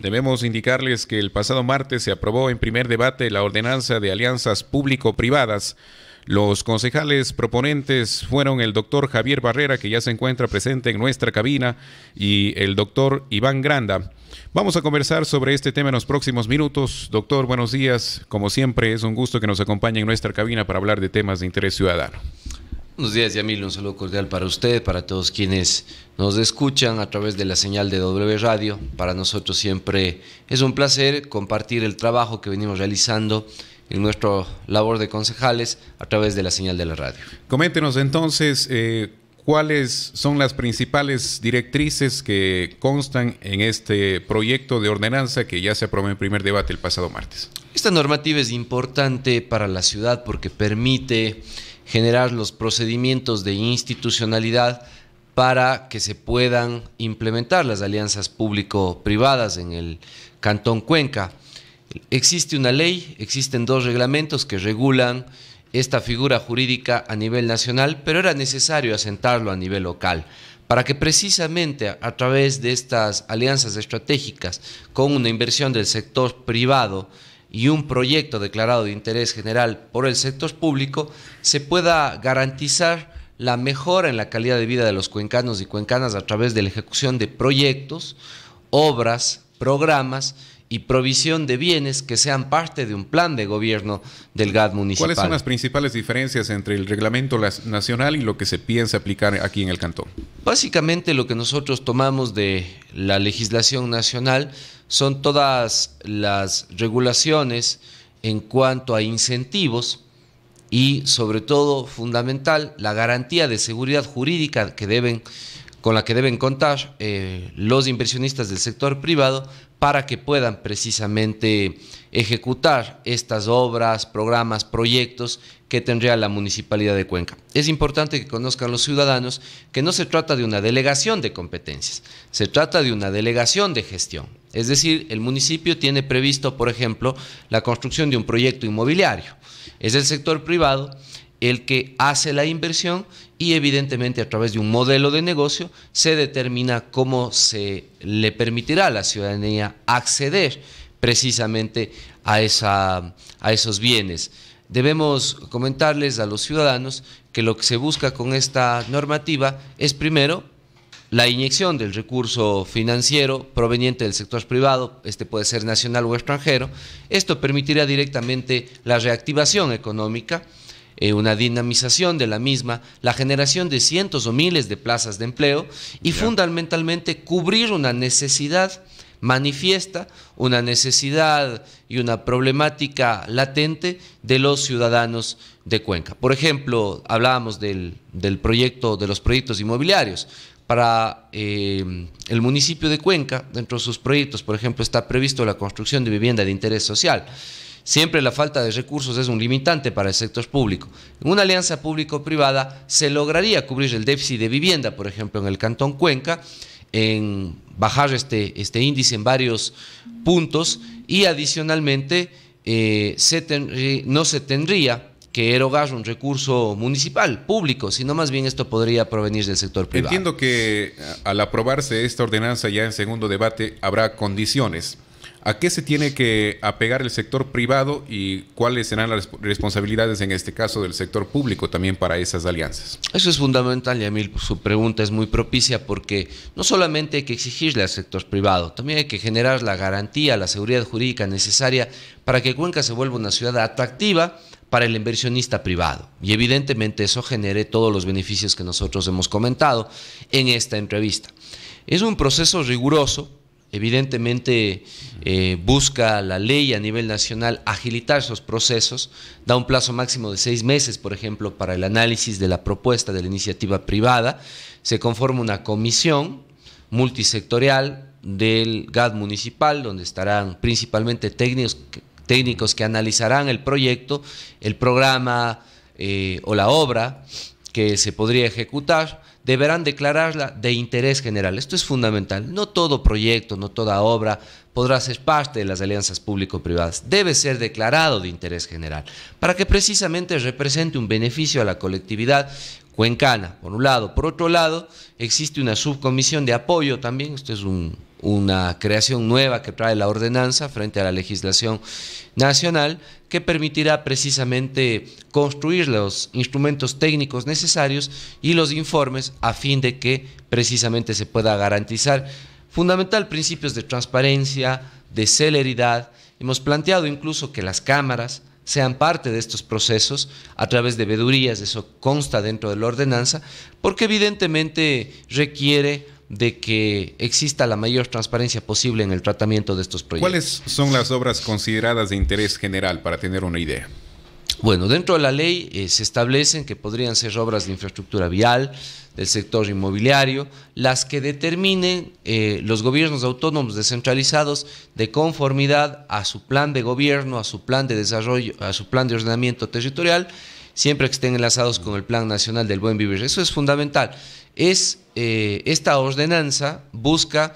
Debemos indicarles que el pasado martes se aprobó en primer debate la ordenanza de alianzas público-privadas. Los concejales proponentes fueron el doctor Javier Barrera, que ya se encuentra presente en nuestra cabina, y el doctor Iván Granda. Vamos a conversar sobre este tema en los próximos minutos. Doctor, buenos días. Como siempre, es un gusto que nos acompañe en nuestra cabina para hablar de temas de interés ciudadano. Buenos días, Yamil. Un saludo cordial para usted, para todos quienes nos escuchan a través de la señal de W Radio. Para nosotros siempre es un placer compartir el trabajo que venimos realizando en nuestra labor de concejales a través de la señal de la radio. Coméntenos entonces cuáles son las principales directrices que constan en este proyecto de ordenanza que ya se aprobó en primer debate el pasado martes. Esta normativa es importante para la ciudad porque permite generar los procedimientos de institucionalidad para que se puedan implementar las alianzas público-privadas en el Cantón Cuenca. Existe una ley, existen dos reglamentos que regulan esta figura jurídica a nivel nacional, pero era necesario asentarlo a nivel local, para que precisamente a través de estas alianzas estratégicas con una inversión del sector privado y un proyecto declarado de interés general por el sector público, se pueda garantizar la mejora en la calidad de vida de los cuencanos y cuencanas a través de la ejecución de proyectos, obras, programas y provisión de bienes que sean parte de un plan de gobierno del GAD municipal. ¿Cuáles son las principales diferencias entre el reglamento nacional y lo que se piensa aplicar aquí en el cantón? Básicamente lo que nosotros tomamos de la legislación nacional son todas las regulaciones en cuanto a incentivos y sobre todo fundamental la garantía de seguridad jurídica con la que deben contar los inversionistas del sector privado para que puedan precisamente ejecutar estas obras, programas, proyectos que tendría la Municipalidad de Cuenca. Es importante que conozcan los ciudadanos que no se trata de una delegación de competencias, se trata de una delegación de gestión. Es decir, el municipio tiene previsto, por ejemplo, la construcción de un proyecto inmobiliario. Es el sector privado el que hace la inversión y evidentemente a través de un modelo de negocio se determina cómo se le permitirá a la ciudadanía acceder precisamente a esos bienes. Debemos comentarles a los ciudadanos que lo que se busca con esta normativa es primero la inyección del recurso financiero proveniente del sector privado, este puede ser nacional o extranjero. Esto permitirá directamente la reactivación económica, una dinamización de la misma, la generación de cientos o miles de plazas de empleo y fundamentalmente cubrir una necesidad manifiesta, una necesidad y una problemática latente de los ciudadanos de Cuenca. Por ejemplo, hablábamos del proyecto, de los proyectos inmobiliarios. Para el municipio de Cuenca, dentro de sus proyectos, por ejemplo, está previsto la construcción de vivienda de interés social. Siempre la falta de recursos es un limitante para el sector público. En una alianza público-privada se lograría cubrir el déficit de vivienda, por ejemplo, en el Cantón Cuenca, en bajar este índice en varios puntos y adicionalmente no se tendría que erogar un recurso municipal, público, sino más bien esto podría provenir del sector privado. Entiendo que al aprobarse esta ordenanza ya en segundo debate habrá condiciones. ¿A qué se tiene que apegar el sector privado y cuáles serán las responsabilidades en este caso del sector público también para esas alianzas? Eso es fundamental, Yamil. Su pregunta es muy propicia porque no solamente hay que exigirle al sector privado, también hay que generar la garantía, la seguridad jurídica necesaria para que Cuenca se vuelva una ciudad atractiva para el inversionista privado. Y evidentemente eso genere todos los beneficios que nosotros hemos comentado en esta entrevista. Es un proceso riguroso. Evidentemente busca la ley a nivel nacional agilitar esos procesos, da un plazo máximo de 6 meses, por ejemplo, para el análisis de la propuesta de la iniciativa privada. Se conforma una comisión multisectorial del GAD municipal, donde estarán principalmente técnicos que analizarán el proyecto, el programa o la obra que se podría ejecutar. Deberán declararla de interés general. Esto es fundamental. No todo proyecto, no toda obra podrá ser parte de las alianzas público-privadas. Debe ser declarado de interés general para que precisamente represente un beneficio a la colectividad cuencana, por un lado. Por otro lado, existe una subcomisión de apoyo también. Esto es un una creación nueva que trae la ordenanza frente a la legislación nacional, que permitirá precisamente construir los instrumentos técnicos necesarios y los informes a fin de que precisamente se pueda garantizar fundamental principios de transparencia, de celeridad. Hemos planteado incluso que las cámaras sean parte de estos procesos a través de vedurías, eso consta dentro de la ordenanza, porque evidentemente requiere de que exista la mayor transparencia posible en el tratamiento de estos proyectos. ¿Cuáles son las obras consideradas de interés general, para tener una idea? Bueno, dentro de la ley se establecen que podrían ser obras de infraestructura vial, del sector inmobiliario, las que determinen los gobiernos autónomos descentralizados de conformidad a su plan de gobierno, a su plan de desarrollo, a su plan de ordenamiento territorial, siempre que estén enlazados con el Plan Nacional del Buen Vivir. Eso es fundamental. Esta ordenanza busca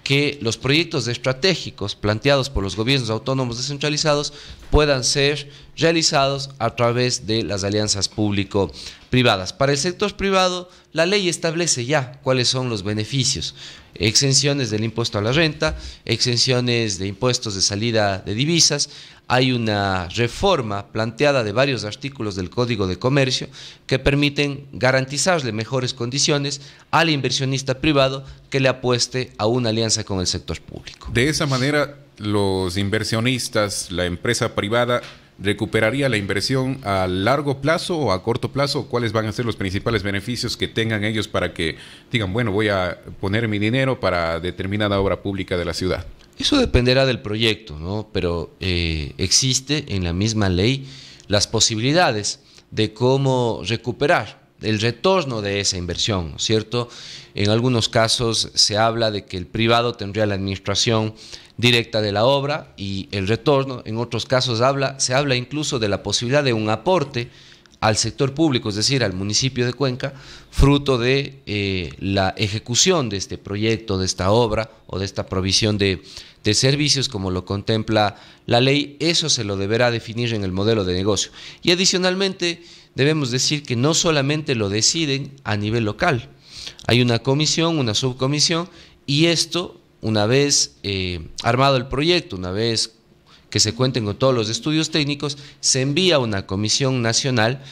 que los proyectos estratégicos planteados por los gobiernos autónomos descentralizados puedan ser realizados a través de las alianzas público-privadas. Para el sector privado, la ley establece ya cuáles son los beneficios: exenciones del impuesto a la renta, exenciones de impuestos de salida de divisas. Hay una reforma planteada de varios artículos del Código de Comercio que permiten garantizarle mejores condiciones al inversionista privado que le apueste a una alianza con el sector público. De esa manera, los inversionistas, la empresa privada, ¿recuperaría la inversión a largo plazo o a corto plazo? ¿Cuáles van a ser los principales beneficios que tengan ellos para que digan, bueno, voy a poner mi dinero para determinada obra pública de la ciudad? Eso dependerá del proyecto, ¿no? Pero existe en la misma ley las posibilidades de cómo recuperar el retorno de esa inversión, ¿cierto? En algunos casos se habla de que el privado tendría la administración directa de la obra y el retorno. En otros casos se habla incluso de la posibilidad de un aporte al sector público, es decir, al municipio de Cuenca, fruto de la ejecución de este proyecto, de esta obra o de esta provisión de servicios, como lo contempla la ley. Eso se lo deberá definir en el modelo de negocio. Y adicionalmente debemos decir que no solamente lo deciden a nivel local, hay una comisión, una subcomisión, y esto, una vez armado el proyecto, una vez que se cuenten con todos los estudios técnicos, se envía a una comisión nacional,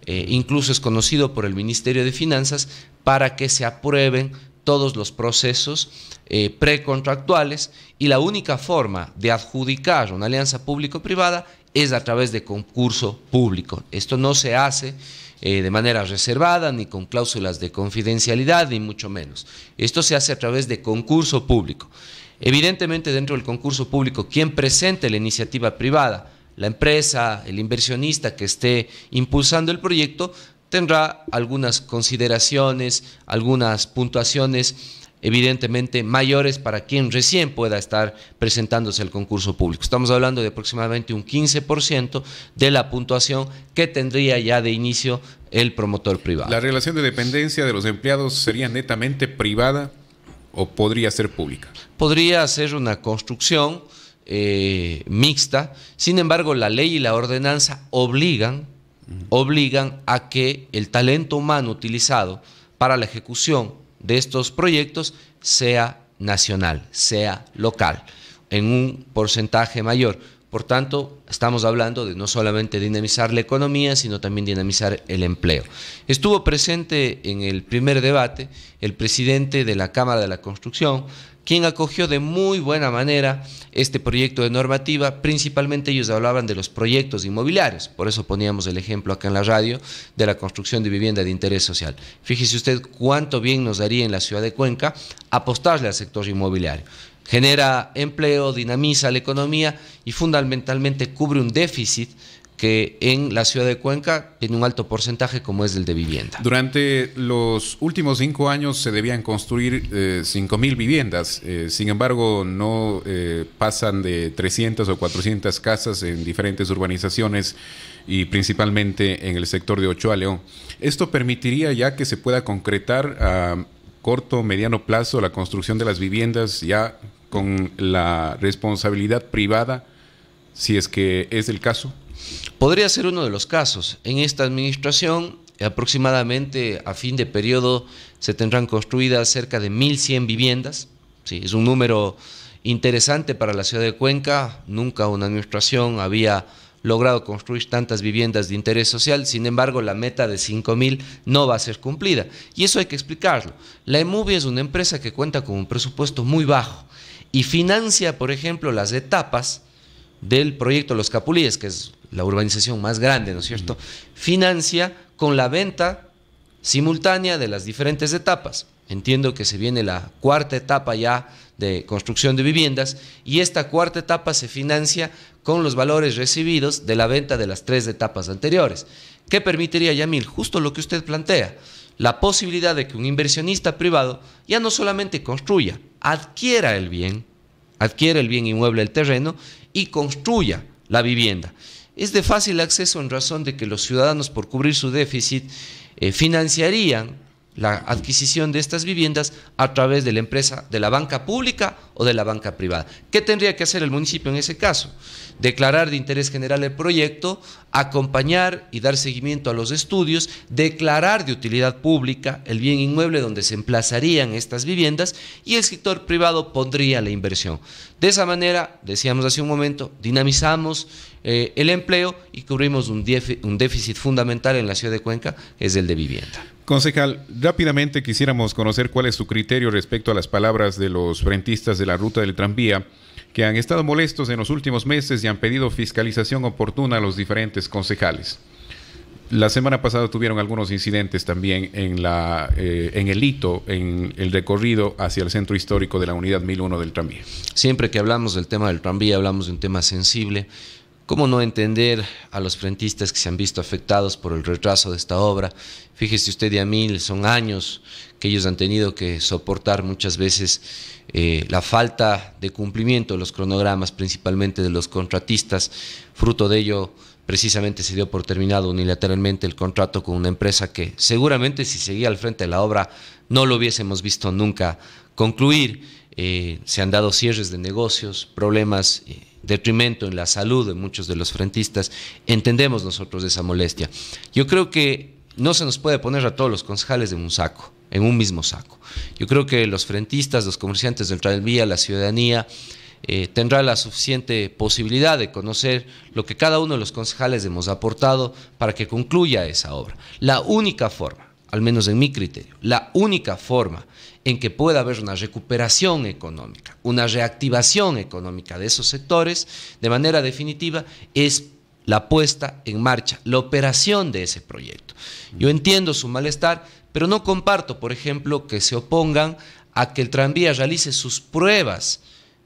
incluso es conocido por el Ministerio de Finanzas, para que se aprueben todos los procesos precontractuales, y la única forma de adjudicar una alianza público-privada es a través de concurso público. Esto no se hace de manera reservada, ni con cláusulas de confidencialidad, ni mucho menos. Esto se hace a través de concurso público. Evidentemente, dentro del concurso público, quien presente la iniciativa privada, la empresa, el inversionista que esté impulsando el proyecto, tendrá algunas consideraciones, algunas puntuaciones evidentemente mayores para quien recién pueda estar presentándose al concurso público. Estamos hablando de aproximadamente un 15% de la puntuación que tendría ya de inicio el promotor privado. ¿La relación de dependencia de los empleados sería netamente privada o podría ser pública? Podría ser una construcción mixta. Sin embargo, la ley y la ordenanza obligan a que el talento humano utilizado para la ejecución de estos proyectos sea nacional, sea local, en un porcentaje mayor. Por tanto, estamos hablando de no solamente dinamizar la economía, sino también dinamizar el empleo. Estuvo presente en el primer debate el presidente de la Cámara de la Construcción, quien acogió de muy buena manera este proyecto de normativa. Principalmente ellos hablaban de los proyectos inmobiliarios, por eso poníamos el ejemplo acá en la radio de la construcción de vivienda de interés social. Fíjese usted cuánto bien nos daría en la ciudad de Cuenca apostarle al sector inmobiliario. Genera empleo, dinamiza la economía y fundamentalmente cubre un déficit que en la ciudad de Cuenca tiene un alto porcentaje, como es el de vivienda. Durante los últimos 5 años se debían construir 5.000 viviendas, sin embargo no pasan de 300 o 400 casas en diferentes urbanizaciones y principalmente en el sector de Ochoa León. ¿Esto permitiría ya que se pueda concretar a corto o mediano plazo la construcción de las viviendas ya con la responsabilidad privada, si es que es el caso? Podría ser uno de los casos. En esta administración, aproximadamente a fin de periodo, se tendrán construidas cerca de 1.100 viviendas, Sí, es un número interesante para la ciudad de Cuenca. Nunca una administración había logrado construir tantas viviendas de interés social. Sin embargo, la meta de 5.000 no va a ser cumplida. Y eso hay que explicarlo. La EMUVI es una empresa que cuenta con un presupuesto muy bajo y financia, por ejemplo, las etapas del proyecto Los Capulíes, que es la urbanización más grande, ¿no es cierto? Financia con la venta simultánea de las diferentes etapas. Entiendo que se viene la cuarta etapa ya de construcción de viviendas y esta cuarta etapa se financia con los valores recibidos de la venta de las 3 etapas anteriores. ¿Qué permitiría, Yamil? Justo lo que usted plantea, la posibilidad de que un inversionista privado ya no solamente construya, adquiera el bien inmueble, el terreno, y construya la vivienda. Es de fácil acceso en razón de que los ciudadanos, por cubrir su déficit, financiarían la adquisición de estas viviendas a través de la empresa, de la banca pública o de la banca privada. ¿Qué tendría que hacer el municipio en ese caso? Declarar de interés general el proyecto, acompañar y dar seguimiento a los estudios, declarar de utilidad pública el bien inmueble donde se emplazarían estas viviendas y el sector privado pondría la inversión. De esa manera, decíamos hace un momento, dinamizamos el empleo y cubrimos un déficit fundamental en la ciudad de Cuenca, que es el de vivienda. Concejal, rápidamente quisiéramos conocer cuál es su criterio respecto a las palabras de los frentistas de la ruta del tranvía, que han estado molestos en los últimos meses y han pedido fiscalización oportuna a los diferentes concejales. La semana pasada tuvieron algunos incidentes también en el hito, en el recorrido hacia el centro histórico de la unidad 1001 del tranvía. Siempre que hablamos del tema del tranvía, hablamos de un tema sensible. ¿Cómo no entender a los frentistas que se han visto afectados por el retraso de esta obra? Fíjese usted, Yamil, son años que ellos han tenido que soportar muchas veces la falta de cumplimiento de los cronogramas, principalmente de los contratistas. Fruto de ello, precisamente se dio por terminado unilateralmente el contrato con una empresa que seguramente si seguía al frente de la obra no lo hubiésemos visto nunca concluir. Se han dado cierres de negocios, problemas, detrimento en la salud de muchos de los frentistas. Entendemos nosotros esa molestia. Yo creo que no se nos puede poner a todos los concejales en un mismo saco. Yo creo que los frentistas, los comerciantes del tranvía, la ciudadanía, tendrá la suficiente posibilidad de conocer lo que cada uno de los concejales hemos aportado para que concluya esa obra. La única forma, al menos en mi criterio, la única forma en que pueda haber una recuperación económica, una reactivación económica de esos sectores de manera definitiva es la puesta en marcha, la operación de ese proyecto. Yo entiendo su malestar, pero no comparto, por ejemplo, que se opongan a que el tranvía realice sus pruebas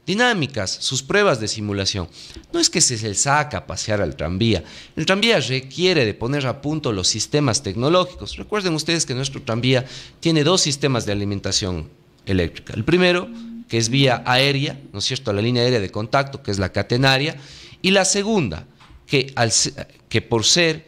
dinámicas, sus pruebas de simulación. No es que se le saca a pasear al tranvía. El tranvía requiere de poner a punto los sistemas tecnológicos. Recuerden ustedes que nuestro tranvía tiene 2 sistemas de alimentación eléctrica. El primero, que es vía aérea, ¿no es cierto?, la línea aérea de contacto, que es la catenaria, y la segunda, que por ser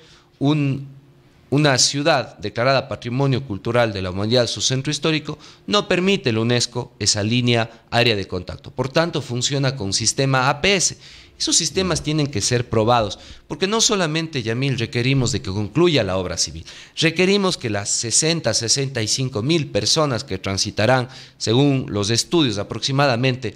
una ciudad declarada Patrimonio Cultural de la Humanidad, su centro histórico, no permite la UNESCO esa línea aérea de contacto. Por tanto, funciona con sistema APS. Esos sistemas tienen que ser probados, porque no solamente, Yamil, requerimos de que concluya la obra civil, requerimos que las 65.000 personas que transitarán, según los estudios aproximadamente,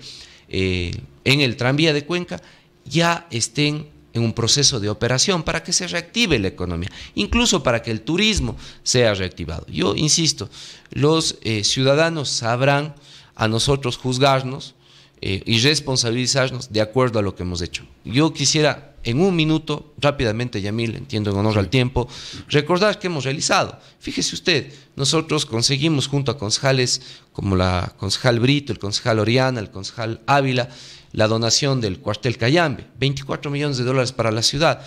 en el tranvía de Cuenca, ya estén en un proceso de operación para que se reactive la economía, incluso para que el turismo sea reactivado. Yo insisto, los ciudadanos sabrán a nosotros juzgarnos y responsabilizarnos de acuerdo a lo que hemos hecho. Yo quisiera en un minuto, rápidamente, Yamil, entiendo en honor al tiempo, recordar que hemos realizado. Fíjese usted, nosotros conseguimos junto a concejales como la concejal Brito, el concejal Oriana, el concejal Ávila, la donación del cuartel Cayambe, $24 millones para la ciudad.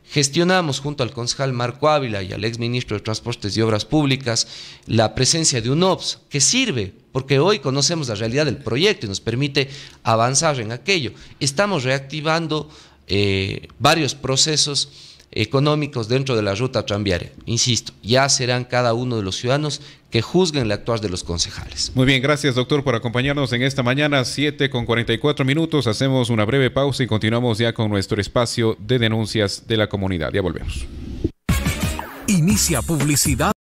Gestionamos junto al concejal Marco Ávila y al exministro de Transportes y Obras Públicas la presencia de un OPS que sirve, porque hoy conocemos la realidad del proyecto y nos permite avanzar en aquello. Estamos reactivando varios procesos económicos dentro de la ruta tranviaria. Insisto, ya serán cada uno de los ciudadanos que juzguen el actuar de los concejales. Muy bien, gracias doctor por acompañarnos en esta mañana, 7:44. Hacemos una breve pausa y continuamos ya con nuestro espacio de denuncias de la comunidad. Ya volvemos. Inicia publicidad.